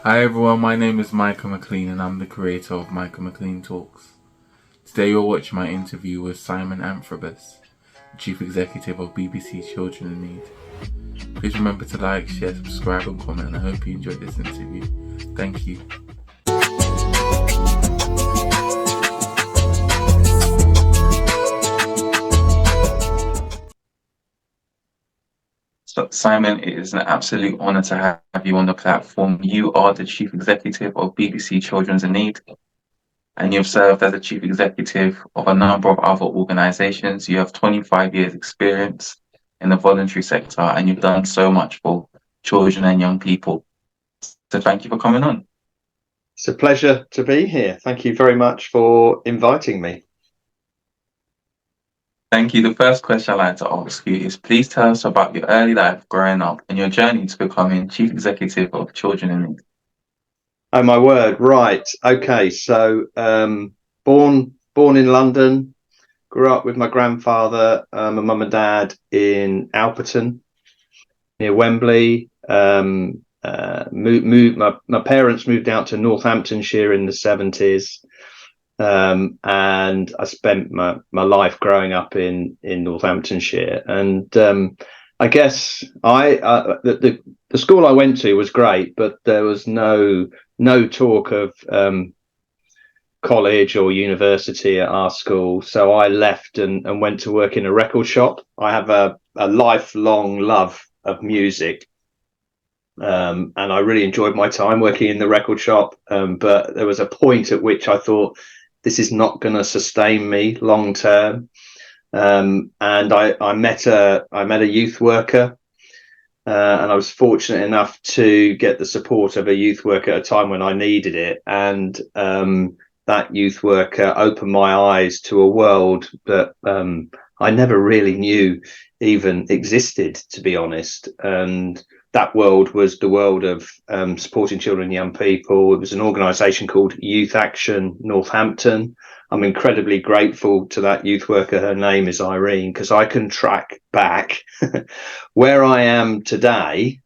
Hi everyone, my name is Micah McLean and I'm the creator of Micah McLean Talks. Today you'll watch my interview with Simon Antrobus, the Chief Executive of BBC Children in Need. Please remember to like, share, subscribe and comment, and I hope you enjoyed this interview. Thank you. So, Simon, it is an absolute honour to have you on the platform. You are the Chief Executive of BBC Children in Need, and you've served as a Chief Executive of a number of other organisations. You have 25 years experience in the voluntary sector, and you've done so much for children and young people. So thank you for coming on. It's a pleasure to be here. Thank you very much for inviting me. Thank you. The first question I'd like to ask you is, please tell us about your early life growing up and your journey to becoming Chief Executive of Children in Need. Oh my word, right. Okay, so born in London, grew up with my grandfather and mum and dad in Alperton near Wembley. My parents moved out to Northamptonshire in the 70s. And I spent my life growing up in Northamptonshire, and I guess the school I went to was great, but there was no talk of college or university at our school. So I left and went to work in a record shop. I have a lifelong love of music. And I really enjoyed my time working in the record shop. But there was a point at which I thought, this is not going to sustain me long term. And I met a youth worker, and I was fortunate enough to get the support of a youth worker at a time when I needed it. And that youth worker opened my eyes to a world that I never really knew even existed, to be honest. And that world was the world of supporting children and young people. It was an organisation called Youth Action Northampton. I'm incredibly grateful to that youth worker. Her name is Irene, because I can track back where I am today,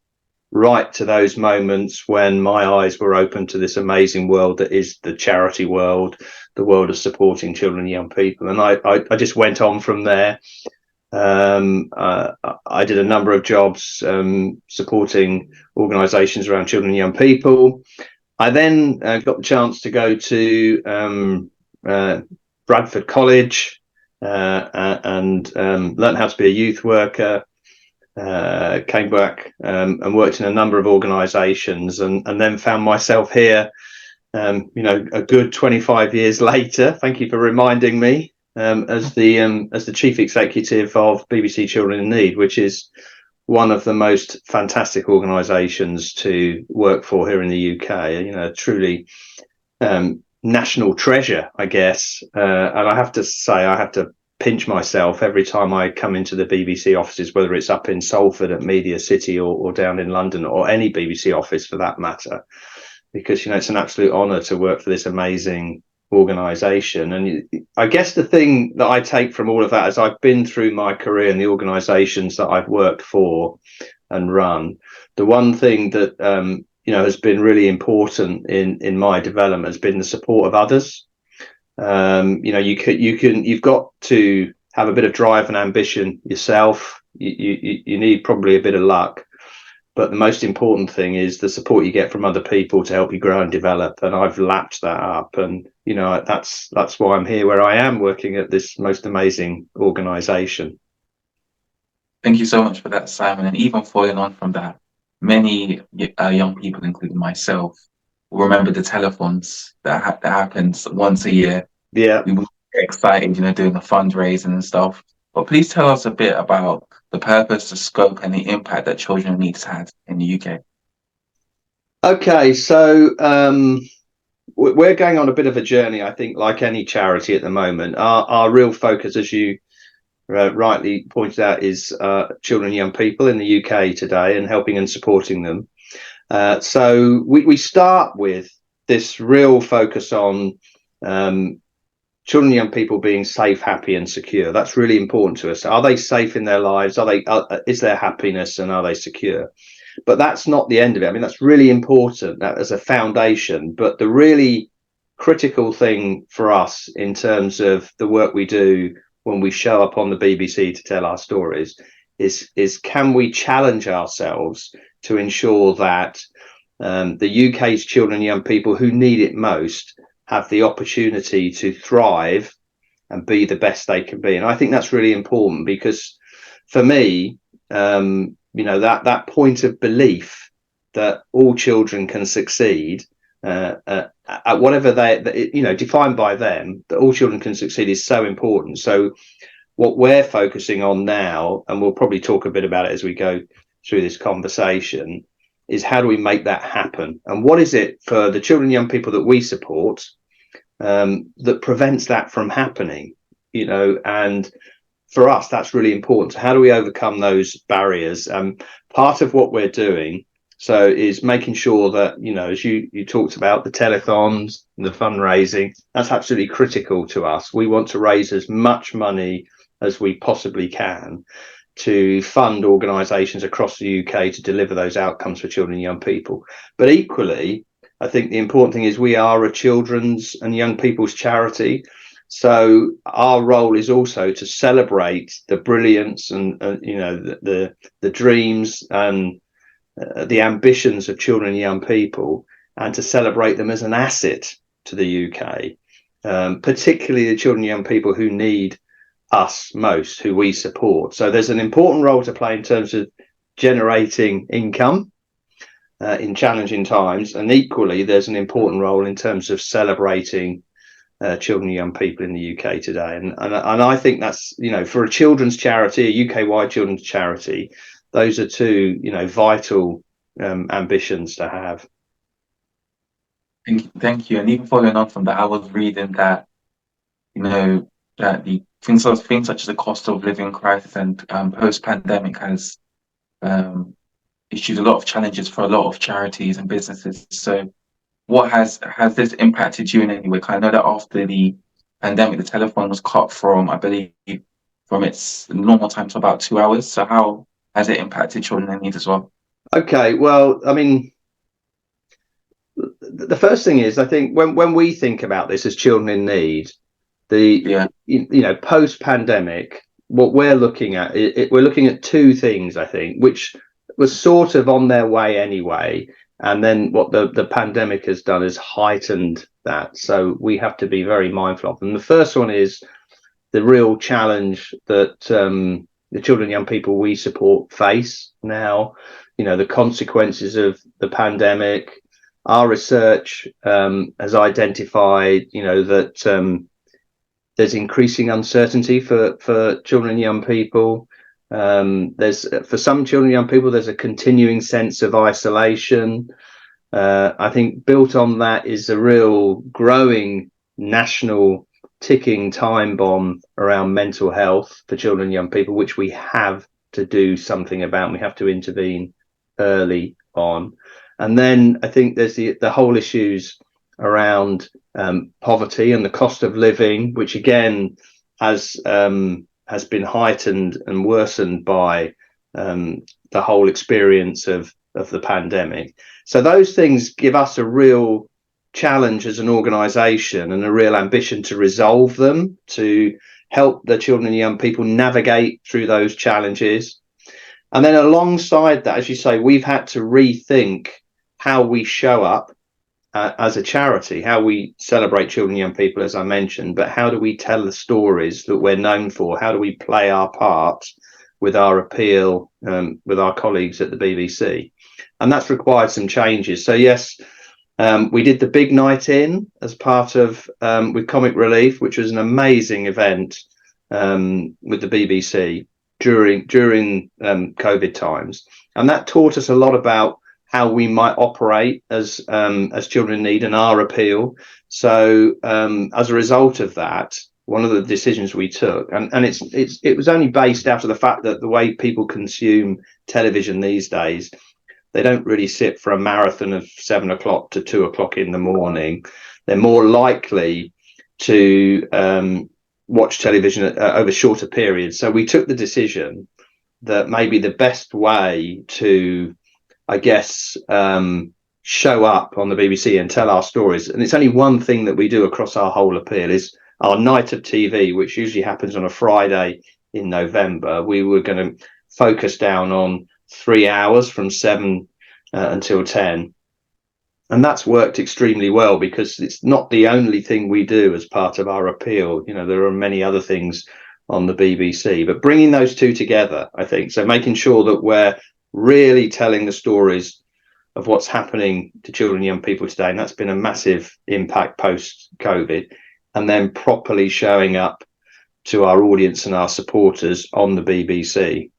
right to those moments when my eyes were open to this amazing world that is the charity world, the world of supporting children and young people. And I just went on from there. I did a number of jobs supporting organisations around children and young people. I then got the chance to go to Bradford College and learned how to be a youth worker. Came back and worked in a number of organisations, and then found myself here. A good 25 years later. Thank you for reminding me. As the Chief Executive of BBC Children in Need, which is one of the most fantastic organisations to work for here in the UK. Truly national treasure, I guess. And I have to say, I have to pinch myself every time I come into the BBC offices, whether it's up in Salford at Media City or down in London, or any BBC office for that matter, because it's an absolute honour to work for this amazing organisation. And I guess the thing that I take from all of that, as I've been through my career in the organisations that I've worked for and run, the one thing that has been really important in my development has been the support of others. You've got to have a bit of drive and ambition yourself. You need probably a bit of luck. But the most important thing is the support you get from other people to help you grow and develop. And I've lapped that up. And, that's why I'm here where I am, working at this most amazing organisation. Thank you so much for that, Simon. And even following on from that, many young people, including myself, will remember the telethons that happens once a year. Yeah. We were excited, doing the fundraising and stuff. But please tell us a bit about the purpose, the scope, and the impact that Children in Need has had in the UK. Okay, so we're going on a bit of a journey, I think, like any charity at the moment. Our real focus, as you rightly pointed out, is children and young people in the UK today, and helping and supporting them. So we start with this real focus on children and young people being safe, happy and secure. That's really important to us. Are they safe in their lives? Is there happiness, and are they secure? But that's not the end of it. I mean, that's really important as a foundation. But the really critical thing for us in terms of the work we do when we show up on the BBC to tell our stories is can we challenge ourselves to ensure that the UK's children and young people who need it most have the opportunity to thrive and be the best they can be. And I think that's really important, because for me, that point of belief that all children can succeed at whatever defined by them, that all children can succeed, is so important. So what we're focusing on now, and we'll probably talk a bit about it as we go through this conversation, is how do we make that happen? And what is it for the children and young people that we support that prevents that from happening? And for us, that's really important. So how do we overcome those barriers? Part of what we're doing is making sure that, as you talked about, the telethons, the fundraising, that's absolutely critical to us. We want to raise as much money as we possibly can to fund organisations across the UK to deliver those outcomes for children and young people. But equally, I think the important thing is we are a children's and young people's charity. So our role is also to celebrate the brilliance and the dreams and the ambitions of children and young people, and to celebrate them as an asset to the UK, particularly the children and young people who need us most, who we support. So there's an important role to play in terms of generating income in challenging times, and equally there's an important role in terms of celebrating children and young people in the UK today. And I think that's, for a children's charity, a UK-wide children's charity, those are two, vital ambitions to have. Thank you. And even following on from that, I was reading that, that the things such as the cost of living crisis and post-pandemic has issued a lot of challenges for a lot of charities and businesses. So what has this impacted you in any way? I know that after the pandemic, the telephone was cut from, I believe, from its normal time to about 2 hours. So how has it impacted children in need as well? Okay, well, I mean, the first thing is, I think when we think about this as children in need, post-pandemic, what we're looking at, we're looking at two things, I think, which was sort of on their way anyway. And then what the pandemic has done is heightened that. So we have to be very mindful of them. The first one is the real challenge that the children and young people we support face now, the consequences of the pandemic. Our research has identified, that there's increasing uncertainty for children and young people. For some children and young people, there's a continuing sense of isolation. I think built on that is a real growing national ticking time bomb around mental health for children and young people, which we have to do something about. We have to intervene early on. And then I think there's the whole issues around poverty and the cost of living, which again has been heightened and worsened by the whole experience of the pandemic. So those things give us a real challenge as an organisation and a real ambition to resolve them, to help the children and young people navigate through those challenges. And then alongside that, as you say, we've had to rethink how we show up as a charity, how we celebrate children and young people, as I mentioned, but how do we tell the stories that we're known for? How do we play our part with our appeal, with our colleagues at the BBC? And that's required some changes. So yes, we did the big night in as part of with Comic Relief, which was an amazing event with the BBC during COVID times, and that taught us a lot about how we might operate as children in need and our appeal. So as a result of that, one of the decisions we took, and it was only based out of the fact that the way people consume television these days, they don't really sit for a marathon of 7 o'clock to 2 o'clock in the morning. They're more likely to watch television over shorter periods. So we took the decision that maybe the best way to I guess, show up on the BBC and tell our stories. And it's only one thing that we do across our whole appeal is our night of TV, which usually happens on a Friday in November. We were going to focus down on 3 hours from 7 until 10. And that's worked extremely well because it's not the only thing we do as part of our appeal. You know, there are many other things on the BBC, but bringing those two together, I think, so making sure that we're really telling the stories of what's happening to children and young people today. And that's been a massive impact post-COVID. And then properly showing up to our audience and our supporters on the BBC.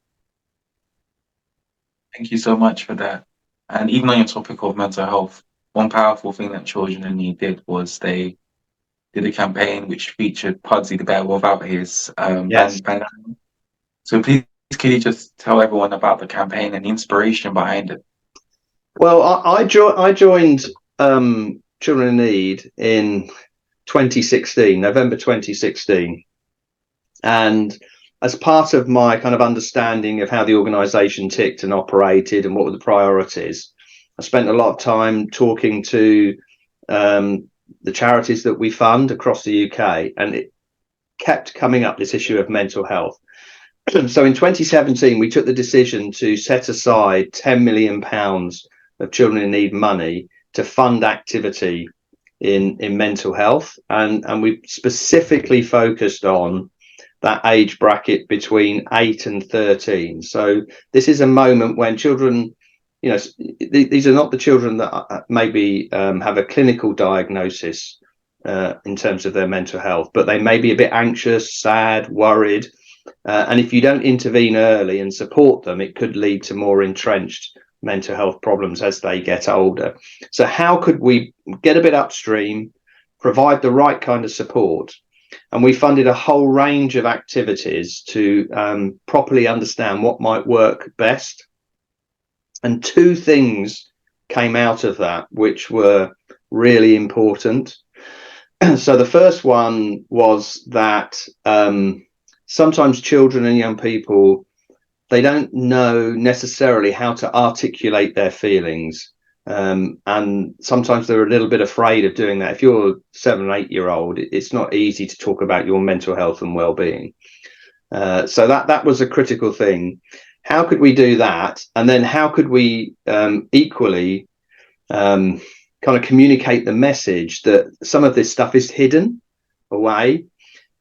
Thank you so much for that. And even on your topic of mental health, one powerful thing that Children in Need did was they did a campaign which featured Pudsey the bear without his Yes. bandana. So please, can you just tell everyone about the campaign and the inspiration behind it? Well, I joined Children in Need in 2016, November 2016. And as part of my kind of understanding of how the organisation ticked and operated and what were the priorities, I spent a lot of time talking to the charities that we fund across the UK, and it kept coming up, this issue of mental health. So in 2017, we took the decision to set aside £10 million of Children in Need money to fund activity in mental health. And we specifically focused on that age bracket between 8 and 13. So this is a moment when children, you know, these are not the children that maybe have a clinical diagnosis in terms of their mental health, but they may be a bit anxious, sad, worried. And if you don't intervene early and support them, it could lead to more entrenched mental health problems as they get older. So how could we get a bit upstream, provide the right kind of support? And we funded a whole range of activities to properly understand what might work best. And two things came out of that, which were really important. So the first one was that sometimes children and young people, they don't know necessarily how to articulate their feelings. And sometimes they're a little bit afraid of doing that. If you're a 7 or 8 year old, it's not easy to talk about your mental health and well-being. So that was a critical thing. How could we do that? And then how could we equally kind of communicate the message that some of this stuff is hidden away?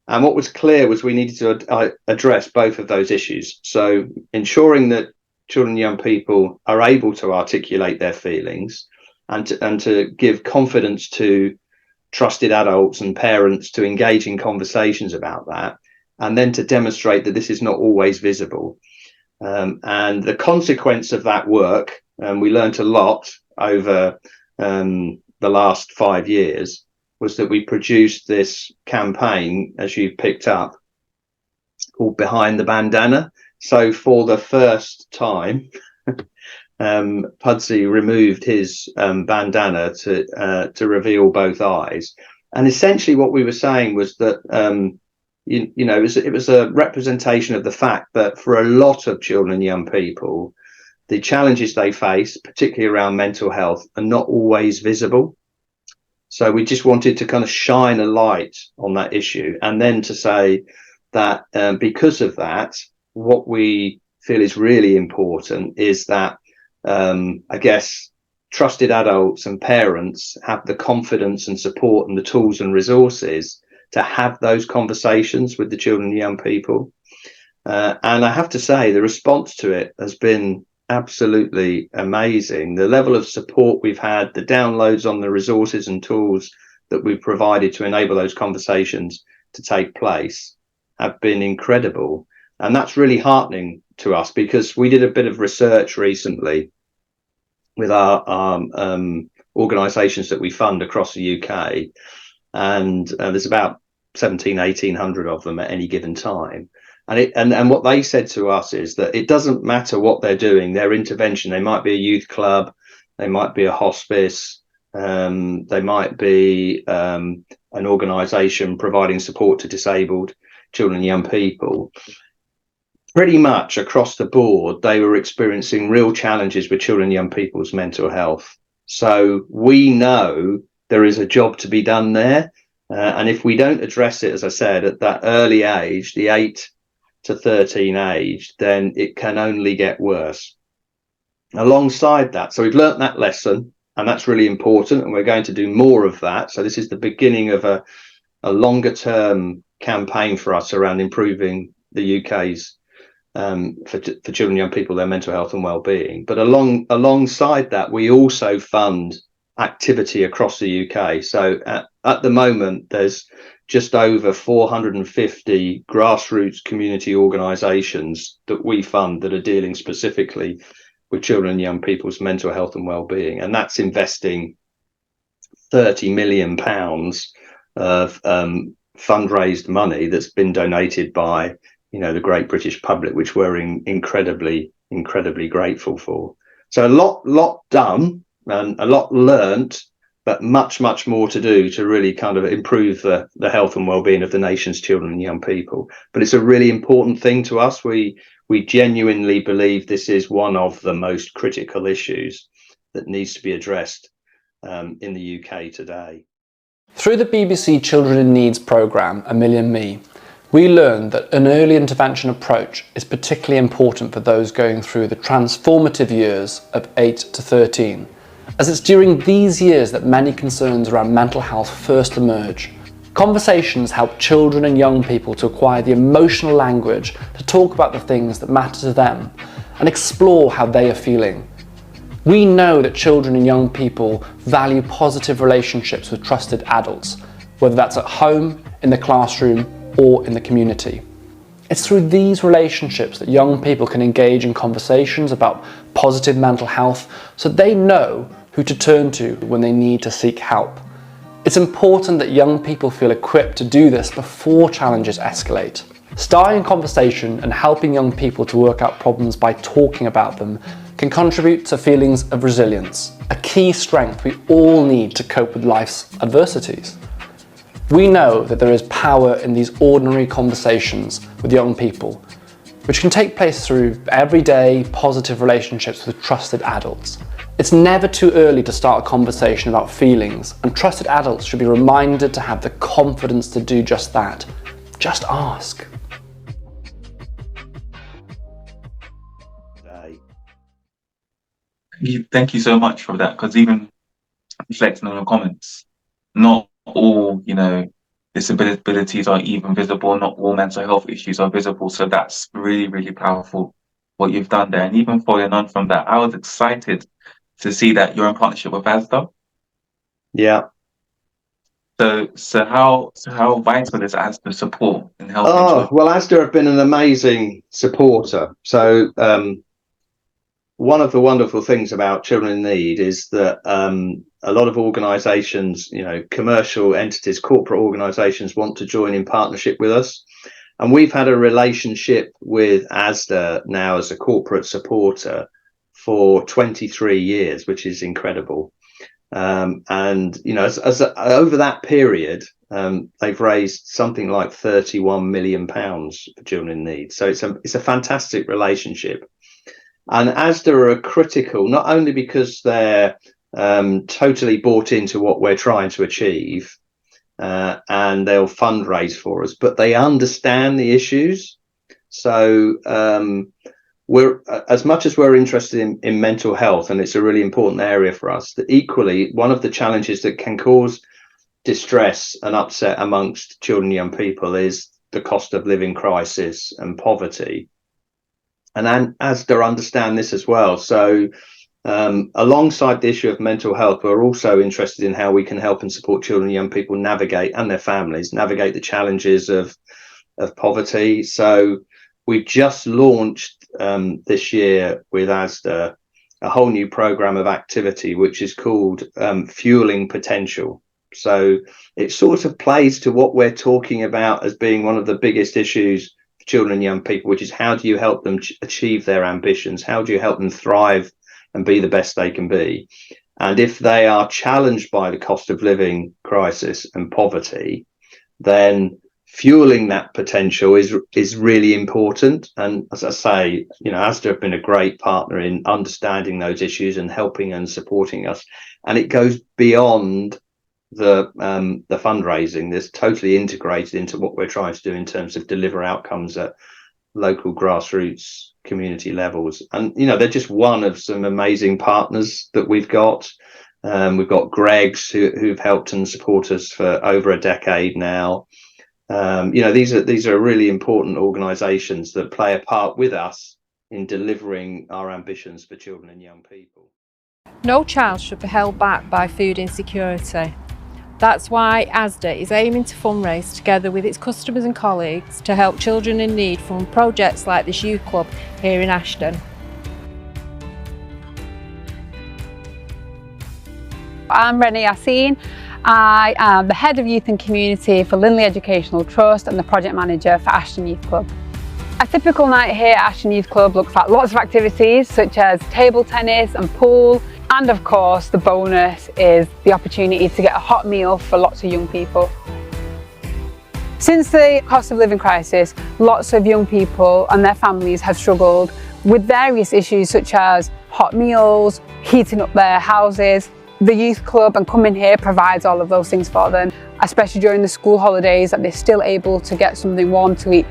And what was clear was we needed to address both of those issues. So ensuring that children and young people are able to articulate their feelings and to give confidence to trusted adults and parents to engage in conversations about that, and then to demonstrate that this is not always visible. And the consequence of that work, we learned a lot over the last 5 years, was that we produced this campaign, as you picked up, called Behind the Bandana. So for the first time, Pudsey removed his bandana to reveal both eyes. And essentially what we were saying was that, it was a representation of the fact that for a lot of children and young people, the challenges they face, particularly around mental health, are not always visible. So we just wanted to kind of shine a light on that issue, and then to say that because of that, what we feel is really important is that, I guess, trusted adults and parents have the confidence and support and the tools and resources to have those conversations with the children and young people. And I have to say, the response to it has been absolutely amazing. The level of support we've had, the downloads on the resources and tools that we've provided to enable those conversations to take place have been incredible. And that's really heartening to us, because we did a bit of research recently with our organisations that we fund across the UK. And there's about 1,800 of them at any given time. And what they said to us is that it doesn't matter what they're doing, their intervention. They might be a youth club, they might be a hospice, they might be an organisation providing support to disabled children and young people. pretty much across the board, they were experiencing real challenges with children and young people's mental health. So we know there is a job to be done there. And if we don't address it, as I said, at that early age, the 8 to 13 age, then it can only get worse. Alongside that, so we've learnt that lesson, and that's really important, and we're going to do more of that. So this is the beginning of a longer term campaign for us around improving the UK's for children and young people, their mental health and well-being. But alongside that, we also fund activity across the UK. So at the moment, there's just over 450 grassroots community organisations that we fund that are dealing specifically with children and young people's mental health and well-being, and that's investing £30 million of fundraised money that's been donated by the great British public, which we're incredibly grateful for. So a lot done and a lot learnt, but much more to do to really kind of improve the health and well-being of the nation's children and young people. But it's a really important thing to us. We genuinely believe this is one of the most critical issues that needs to be addressed in the UK today. Through the BBC Children in Needs programme, A Million Me, we learned that an early intervention approach is particularly important for those going through the transformative years of 8 to 13, as it's during these years that many concerns around mental health first emerge. Conversations help children and young people to acquire the emotional language to talk about the things that matter to them and explore how they are feeling. We know that children and young people value positive relationships with trusted adults, whether that's at home, in the classroom, or in the community. It's through these relationships that young people can engage in conversations about positive mental health so they know who to turn to when they need to seek help. It's important that young people feel equipped to do this before challenges escalate. Starting a conversation and helping young people to work out problems by talking about them can contribute to feelings of resilience, a key strength we all need to cope with life's adversities. We know that there is power in these ordinary conversations with young people, which can take place through everyday positive relationships with trusted adults. It's never too early to start a conversation about feelings, and trusted adults should be reminded to have the confidence to do just that. Just ask. Thank you so much for that, because even reflecting on your comments, not all, disabilities are even visible, not all mental health issues are visible. So that's really powerful what you've done there. And even following on from that, I was excited to see that you're in partnership with Asda. Yeah. So how vital is Asda support in helping children? Well, Asda have been an amazing supporter. So one of the wonderful things about Children in Need is that a lot of organisations, commercial entities, corporate organisations want to join in partnership with us. And we've had a relationship with Asda now as a corporate supporter for 23 years, which is incredible. And over that period, they've raised something like £31 million for Children in Need. So it's a fantastic relationship. And Asda are critical, not only because they're totally bought into what we're trying to achieve, and they'll fundraise for us, but they understand the issues. So we're, as much as we're interested in mental health, and it's a really important area for us, that equally one of the challenges that can cause distress and upset amongst children and young people is the cost of living crisis and poverty. And Asda understand this as well. So alongside the issue of mental health, we're also interested in how we can help and support children and young people navigate, and their families navigate, the challenges of poverty. So we've just launched this year with Asda a whole new program of activity, which is called Fueling Potential. So it sort of plays to what we're talking about as being one of the biggest issues for children and young people, which is how do you help them achieve their ambitions? How do you help them thrive and be the best they can be? And if they are challenged by the cost of living crisis and poverty, then fueling that potential is really important. And as I say, Asda have been a great partner in understanding those issues and helping and supporting us. And it goes beyond the fundraising. This totally integrated into what we're trying to do in terms of deliver outcomes at local grassroots community levels. And they're just one of some amazing partners that we've got. We've got Greg's who've helped and support us for over a decade now. These are really important organisations that play a part with us in delivering our ambitions for children and young people. No child should be held back by food insecurity. That's why Asda is aiming to fundraise together with its customers and colleagues to help children in need from projects like this youth club here in Ashton. I'm Renee Yassine. I am the Head of Youth and Community for Linley Educational Trust and the Project Manager for Ashton Youth Club. A typical night here at Ashton Youth Club looks like lots of activities such as table tennis and pool, and of course the bonus is the opportunity to get a hot meal for lots of young people. Since the cost of living crisis, lots of young people and their families have struggled with various issues such as hot meals, heating up their houses. The youth club and coming here provides all of those things for them, especially during the school holidays, that they're still able to get something warm to eat.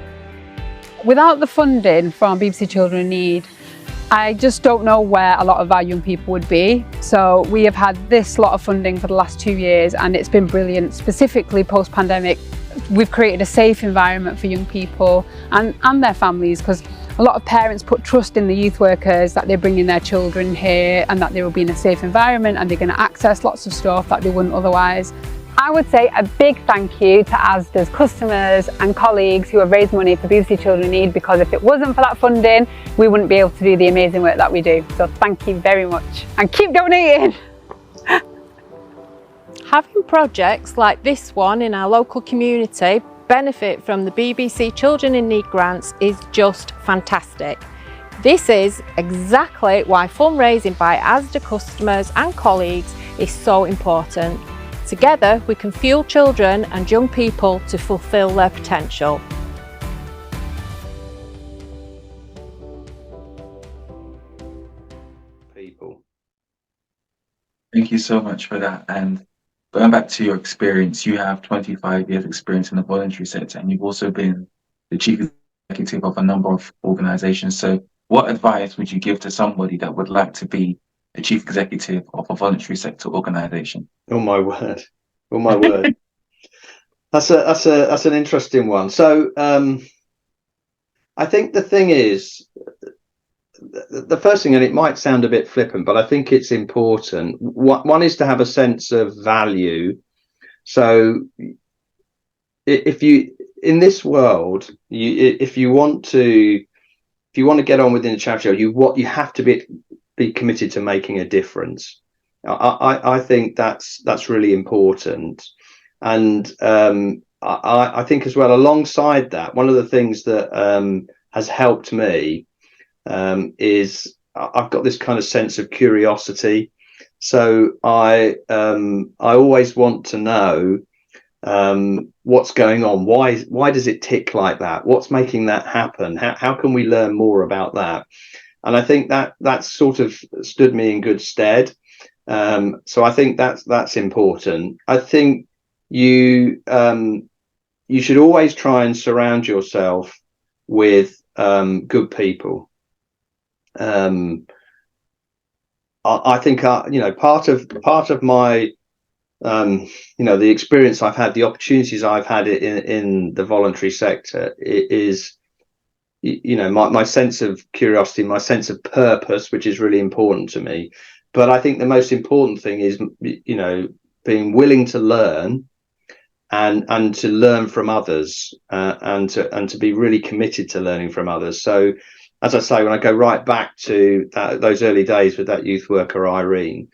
Without the funding from BBC Children in Need, I just don't know where a lot of our young people would be. So we have had this lot of funding for the last 2 years and it's been brilliant, specifically post-pandemic. We've created a safe environment for young people and their families, because a lot of parents put trust in the youth workers that they're bringing their children here and that they will be in a safe environment and they're going to access lots of stuff that they wouldn't otherwise. I would say a big thank you to Asda's customers and colleagues who have raised money for BBC Children in Need, because if it wasn't for that funding, we wouldn't be able to do the amazing work that we do. So thank you very much and keep donating. Having projects like this one in our local community benefit from the BBC Children in Need grants is just fantastic. This is exactly why fundraising by Asda customers and colleagues is so important. Together we can fuel children and young people to fulfil their potential. Thank you so much for that. And going back to your experience, you have 25 years experience in the voluntary sector, and you've also been the chief executive of a number of organizations. So what advice would you give to somebody that would like to be the chief executive of a voluntary sector organization? Oh my word. Oh my word. That's an interesting one. So I think the thing is, the first thing, and it might sound a bit flippant, but I think it's important. One is to have a sense of value. So if you, in this world, if you want to get on within the charity, you have to be committed to making a difference. I think that's really important. And I think as well, alongside that, one of the things that has helped me is I've got this kind of sense of curiosity. So I always want to know what's going on. Why does it tick like that? What's making that happen? How can we learn more about that? And I think that sort of stood me in good stead. So I think that's important. I think you should always try and surround yourself with good people. I think part of my the experience I've had, the opportunities I've had in the voluntary sector is my sense of curiosity, my sense of purpose, which is really important to me. But I think the most important thing is being willing to learn and to learn from others, and to be really committed to learning from others. So as I say, when I go right back to those early days with that youth worker Irene,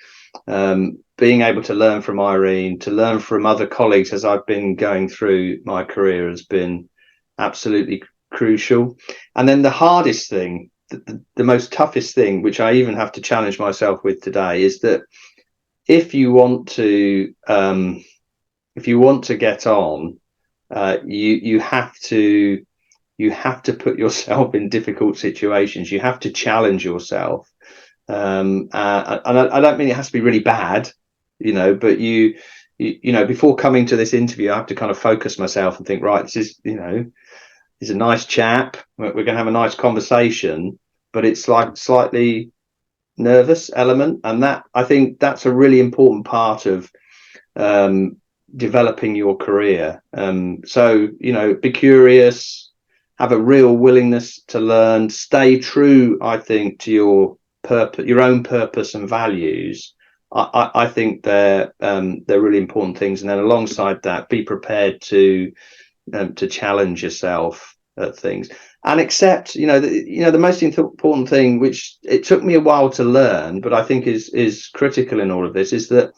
being able to learn from Irene, to learn from other colleagues as I've been going through my career, has been absolutely crucial. And then the hardest thing, the most toughest thing, which I even have to challenge myself with today, is that if you want to get on you have to put yourself in difficult situations. You have to challenge yourself. And I don't mean it has to be really bad, but you before coming to this interview, I have to kind of focus myself and think, right, this is, he's a nice chap. We're going to have a nice conversation, but it's like slightly nervous element. And that, I think that's a really important part of developing your career. So, be curious, have a real willingness to learn, stay true, I think, to your purpose, your own purpose and values. I think they're really important things. And then alongside that, be prepared to challenge yourself at things and accept, the most important thing, which it took me a while to learn, but I think is critical in all of this, is that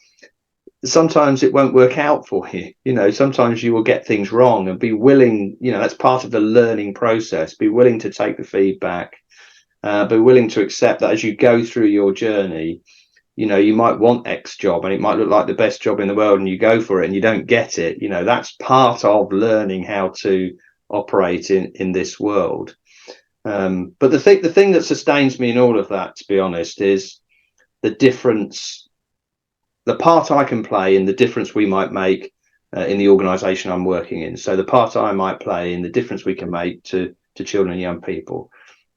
sometimes it won't work out for you. Sometimes you will get things wrong, and be willing, that's part of the learning process. Be willing to take the feedback, be willing to accept that as you go through your journey, you might want X job and it might look like the best job in the world, and you go for it and you don't get it. That's part of learning how to operate in this world. But the thing that sustains me in all of that, to be honest, is the difference, the part I can play in the difference we might make in the organisation I'm working in. So the part I might play in the difference we can make to children and young people.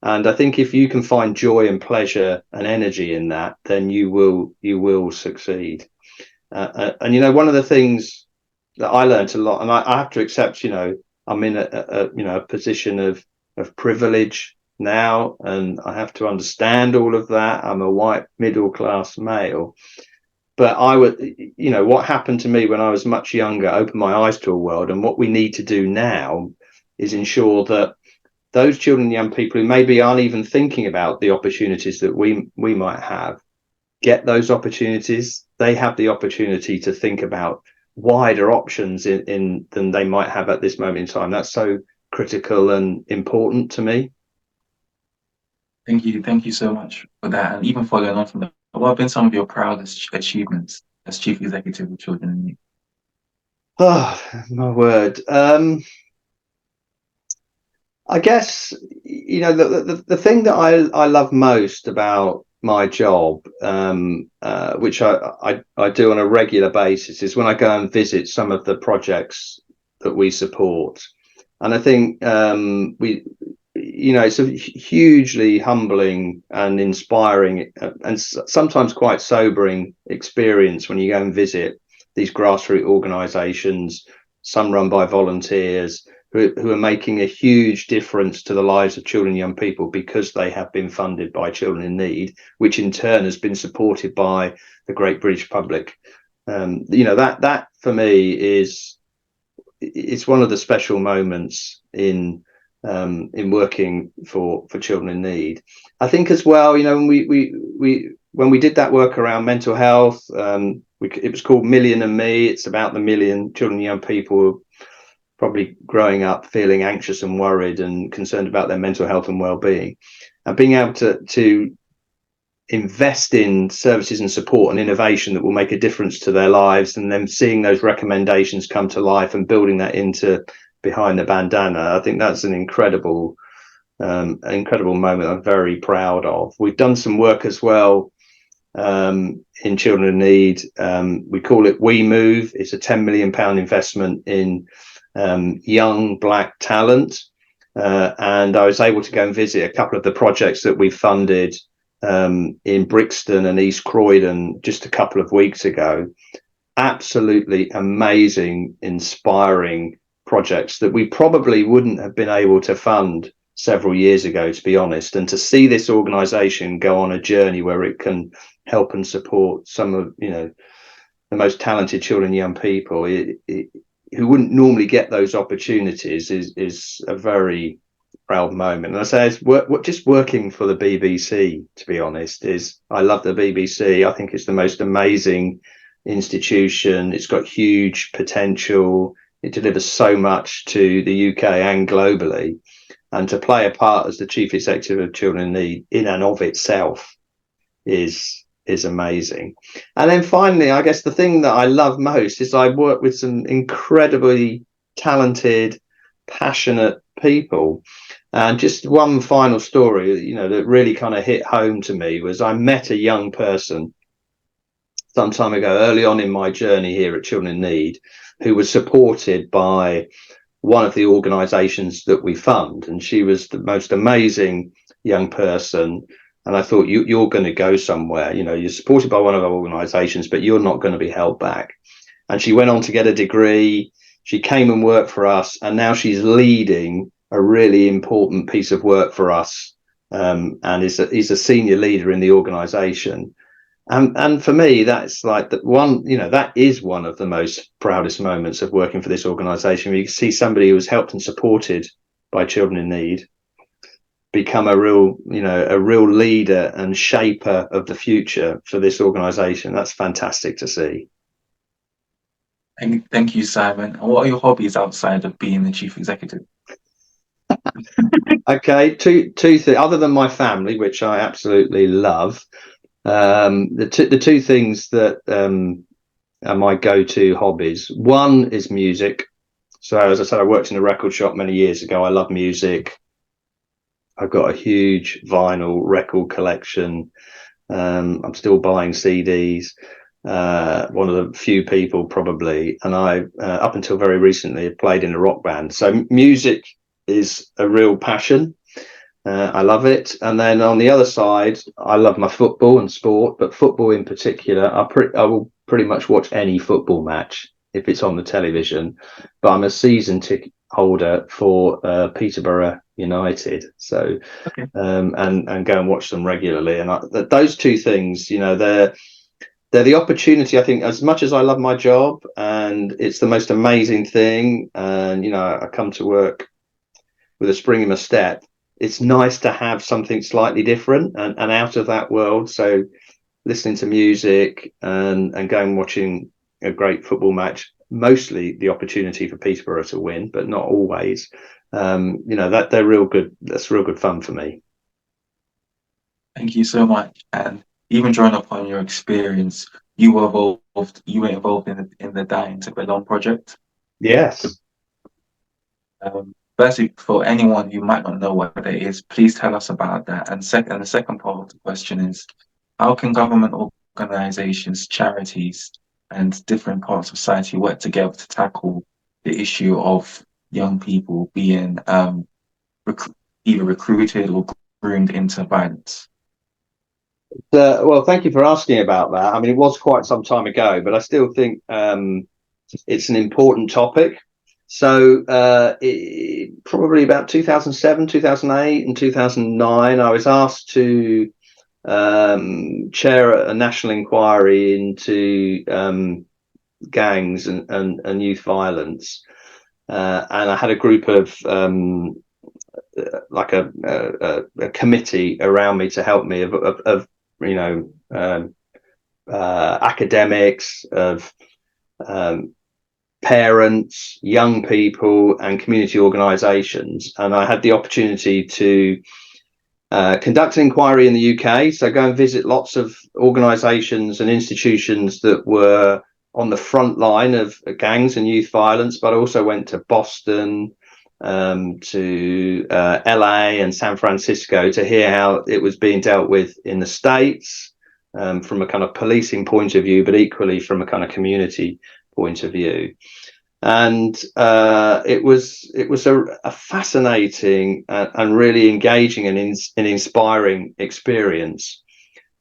And I think if you can find joy and pleasure and energy in that, then you will succeed. And one of the things that I learned a lot, and I have to accept, I'm in a position of privilege now, and I have to understand all of that. I'm a white middle class male, but I would, what happened to me when I was much younger opened my eyes to a world, and what we need to do now is ensure that those children and young people who maybe aren't even thinking about the opportunities that we might have, get those opportunities. They have the opportunity to think about wider options in than they might have at this moment in time. That's so critical and important to me. Thank you so much for that. And even following on from that, what have been some of your proudest achievements as Chief Executive of Children in Need? Oh, my word. I guess, the thing that I love most about my job, which I do on a regular basis, is when I go and visit some of the projects that we support. And I think it's a hugely humbling and inspiring and sometimes quite sobering experience when you go and visit these grassroots organisations, some run by volunteers, who are making a huge difference to the lives of children and young people because they have been funded by Children in Need, which in turn has been supported by the great British public. That for me it's one of the special moments in working for Children in Need. I think as well, when we did that work around mental health, it was called Million and Me. It's about the million children and young people who probably growing up feeling anxious and worried and concerned about their mental health and well-being, and being able to invest in services and support and innovation that will make a difference to their lives, and then seeing those recommendations come to life and building that into Behind the Bandana. I think that's an incredible moment I'm very proud of. We've done some work as well in Children in Need. We call it We Move. It's a £10 million investment in young black talent, and I was able to go and visit a couple of the projects that we funded in Brixton and East Croydon just a couple of weeks ago. Absolutely amazing, inspiring projects that we probably wouldn't have been able to fund several years ago, to be honest. And to see this organisation go on a journey where it can help and support some of the most talented children and young people who wouldn't normally get those opportunities is a very proud moment. And I say just working for the BBC, to be honest, I love the BBC. I think it's the most amazing institution. It's got huge potential. It delivers so much to the UK and globally. And to play a part as the Chief Executive of Children in Need in and of itself is amazing. And then finally, I guess the thing that I love most is I work with some incredibly talented, passionate people. And just one final story, you know, that really kind of hit home to me was I met a young person some time ago, early on in my journey here at Children in Need, who was supported by one of the organisations that we fund, and she was the most amazing young person. And I thought, you're going to go somewhere. You know, you're supported by one of our organisations, but you're not going to be held back. And she went on to get a degree. She came and worked for us, and now she's leading a really important piece of work for us, and is a senior leader in the organisation. And for me, that's like that one, you know, that is one of the most proudest moments of working for this organisation. You can see somebody who was helped and supported by Children in Need become a real, you know, a real leader and shaper of the future for this organisation. That's fantastic to see. Thank you, Simon. And what are your hobbies outside of being the chief executive? Okay, two things other than my family, which I absolutely love. The two things that are my go-to hobbies. One is music. So as I said, I worked in a record shop many years ago. I love music. I've got a huge vinyl record collection. I'm still buying CDs. One of the few people probably, and I up until very recently played in a rock band. So music is a real passion. I love it. And then on the other side, I love my football and sport, but football in particular, I will pretty much watch any football match if it's on the television. But I'm a season ticket holder for Peterborough United, so Okay. and go and watch them regularly. And those two things, you know, they're the opportunity. I think, as much as I love my job and it's the most amazing thing, and you know, I come to work with a spring in my step, it's nice to have something slightly different and out of that world. So listening to music and going and watching a great football match, mostly the opportunity for Peterborough to win, but not always. You know, they're real good. That's real good fun for me. Thank you so much. And even drawing upon your experience, you were involved in the Dying to Belong project. Yes. Firstly, for anyone who might not know what it is, please tell us about that. And the second part of the question is, how can government organizations, charities, and different parts of society work together to tackle the issue of young people being either recruited or groomed into violence? Well, thank you for asking about that. I mean, it was quite some time ago, but I still think it's an important topic. So probably about 2007, 2008 and 2009, I was asked to chair a national inquiry into gangs and youth violence. And I had a group of like a committee around me to help me of you know, academics, of parents, young people, and community organisations. And I had the opportunity to conduct an inquiry in the UK. So go and visit lots of organisations and institutions that were on the front line of gangs and youth violence, but also went to Boston, to LA and San Francisco to hear how it was being dealt with in the States, from a kind of policing point of view, but equally from a kind of community point of view. And it was a fascinating and really engaging and inspiring experience.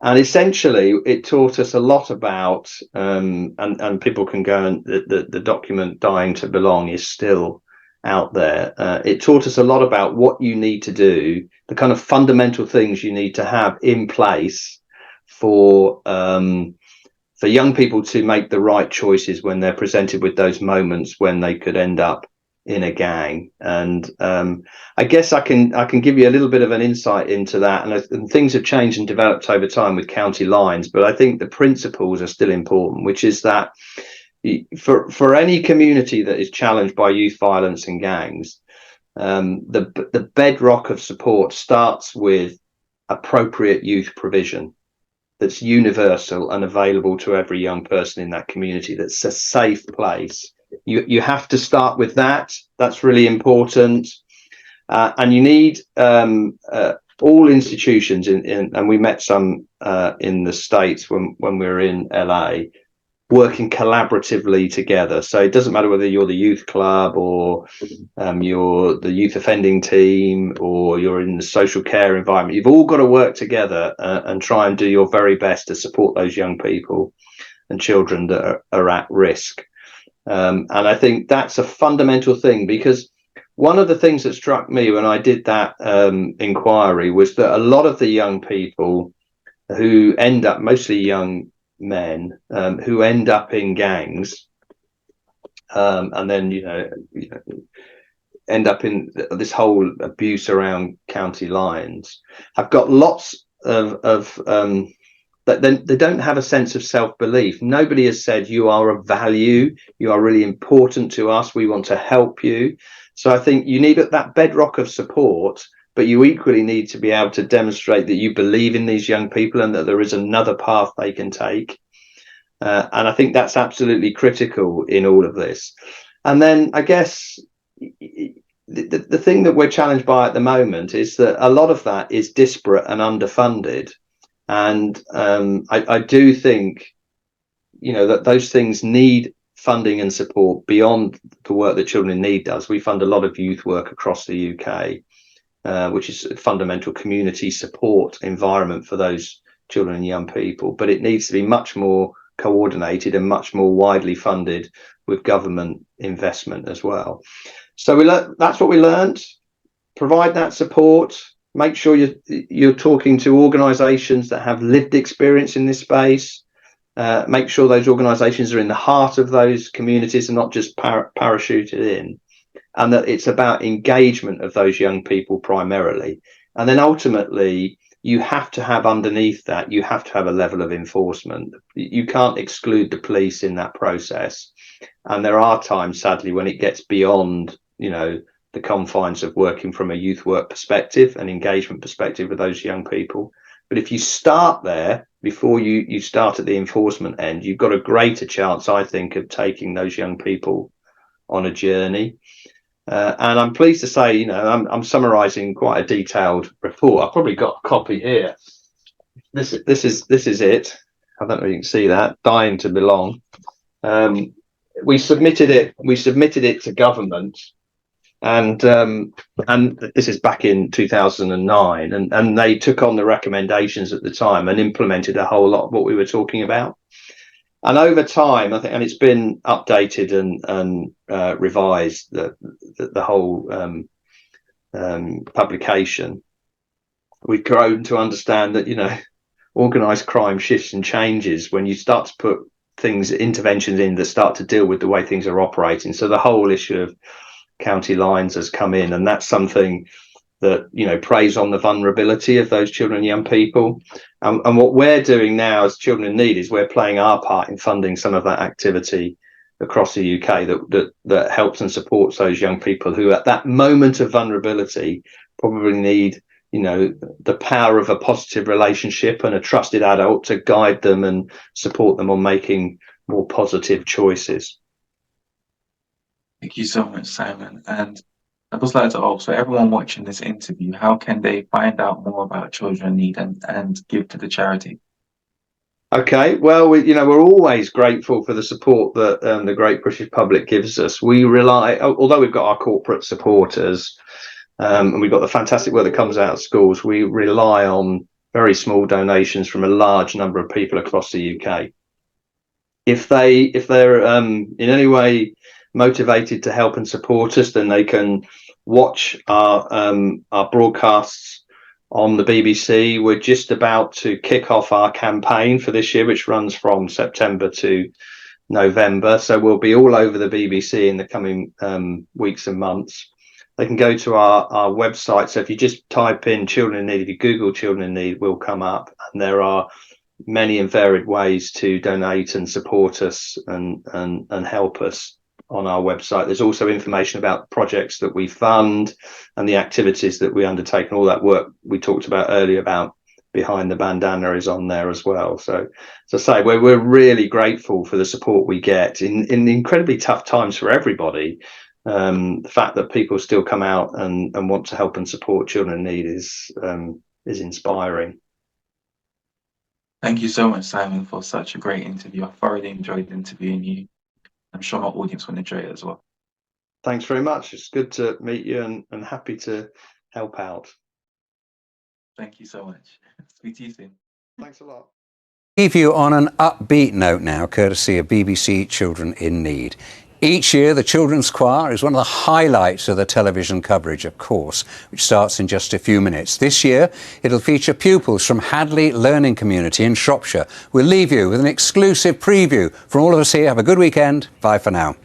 And essentially, it taught us a lot about, and people can go and the document Dying to Belong is still out there. It taught us a lot about what you need to do, the kind of fundamental things you need to have in place for young people to make the right choices when they're presented with those moments when they could end up in a gang. And I guess I can give you a little bit of an insight into that. And things have changed and developed over time with county lines, but I think the principles are still important, which is that for any community that is challenged by youth violence and gangs, the bedrock of support starts with appropriate youth provision that's universal and available to every young person in that community, that's a safe place You have to start with that. That's really important. And you need all institutions and we met some in the States when we were in LA, working collaboratively together. So it doesn't matter whether you're the youth club or you're the youth offending team or you're in the social care environment. You've all got to work together and try and do your very best to support those young people and children that are at risk. And I think that's a fundamental thing, because one of the things that struck me when I did that inquiry was that a lot of the young people who end up, mostly young men, who end up in gangs and then end up in this whole abuse around county lines, have got lots of they don't have a sense of self-belief. Nobody has said, you are of value, you are really important to us, we want to help you. So I think you need that bedrock of support, but you equally need to be able to demonstrate that you believe in these young people and that there is another path they can take. And I think that's absolutely critical in all of this. And then I guess the thing that we're challenged by at the moment is that a lot of that is disparate and underfunded. And I do think, that those things need funding and support beyond the work that Children in Need does. We fund a lot of youth work across the UK, which is a fundamental community support environment for those children and young people. But it needs to be much more coordinated and much more widely funded with government investment as well. So that's what we learned. Provide that support. Make sure you're talking to organisations that have lived experience in this space. Make sure those organisations are in the heart of those communities and not just parachuted in, and that it's about engagement of those young people primarily. And then ultimately, you have to have underneath that, you have to have a level of enforcement. You can't exclude the police in that process. And there are times, sadly, when it gets beyond, the confines of working from a youth work perspective and engagement perspective with those young people. But if you start there before you start at the enforcement end, you've got a greater chance, I think, of taking those young people on a journey. And I'm pleased to say, I'm summarising quite a detailed report. I've probably got a copy here. This is it. I don't know if you can see that. Dying to Belong. We submitted it to government. And this is back in 2009, and they took on the recommendations at the time and implemented a whole lot of what we were talking about. And over time, I think, and it's been updated and revised, the whole publication. We've grown to understand that organised crime shifts and changes when you start to put interventions in that start to deal with the way things are operating. So the whole issue of county lines has come in, and that's something that preys on the vulnerability of those children and young people. And what we're doing now as Children in Need is we're playing our part in funding some of that activity across the UK that helps and supports those young people who at that moment of vulnerability probably need the power of a positive relationship and a trusted adult to guide them and support them on making more positive choices. Thank you so much, Simon. And I'd just like to ask, for everyone watching this interview, how can they find out more about Children in Need and give to the charity? Okay, well, we're always grateful for the support that the great British public gives us. We rely, although we've got our corporate supporters and we've got the fantastic work that comes out of schools, we rely on very small donations from a large number of people across the UK. If they're in any way motivated to help and support us, then they can watch our broadcasts on the BBC. We're just about to kick off our campaign for this year, which runs from September to November. So we'll be all over the BBC in the coming weeks and months. They can go to our website. So if you just type in Children in Need, if you Google Children in Need, we'll come up. And there are many and varied ways to donate and support us and help us on our website. There's also information about projects that we fund and the activities that we undertake and all that work we talked about earlier about behind the bandana is on there as well. So as I say, we're really grateful for the support we get in incredibly tough times for everybody. The fact that people still come out and want to help and support children in need is inspiring. Thank you so much, Simon, for such a great interview. I thoroughly enjoyed interviewing you. I'm sure my audience will enjoy it as well. Thanks very much. It's good to meet you and happy to help out. Thank you so much. Speak to you soon. Thanks a lot. Leave you on an upbeat note now, courtesy of BBC Children in Need. Each year, the Children's Choir is one of the highlights of the television coverage, of course, which starts in just a few minutes. This year, it'll feature pupils from Hadley Learning Community in Shropshire. We'll leave you with an exclusive preview. From all of us here, have a good weekend. Bye for now.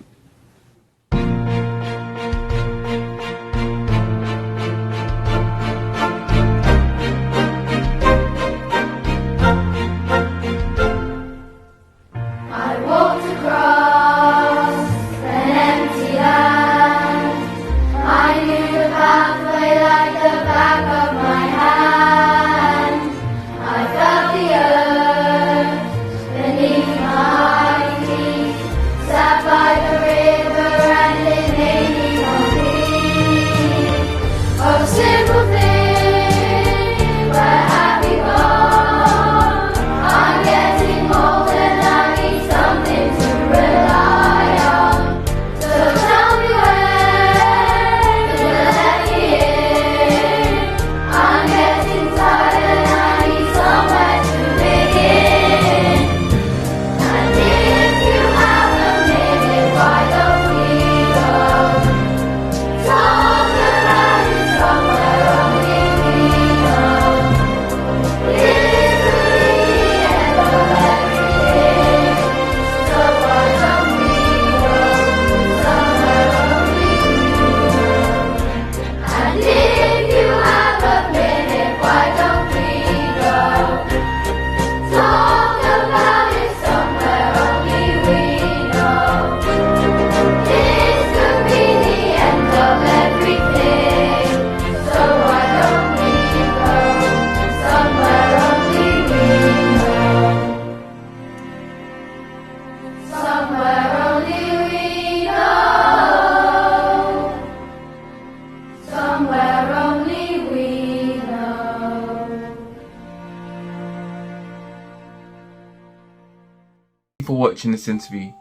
For watching this interview.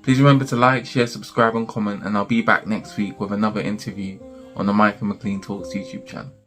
Please remember to like, share, subscribe and comment, and I'll be back next week with another interview on the Micah McLean Talks YouTube channel.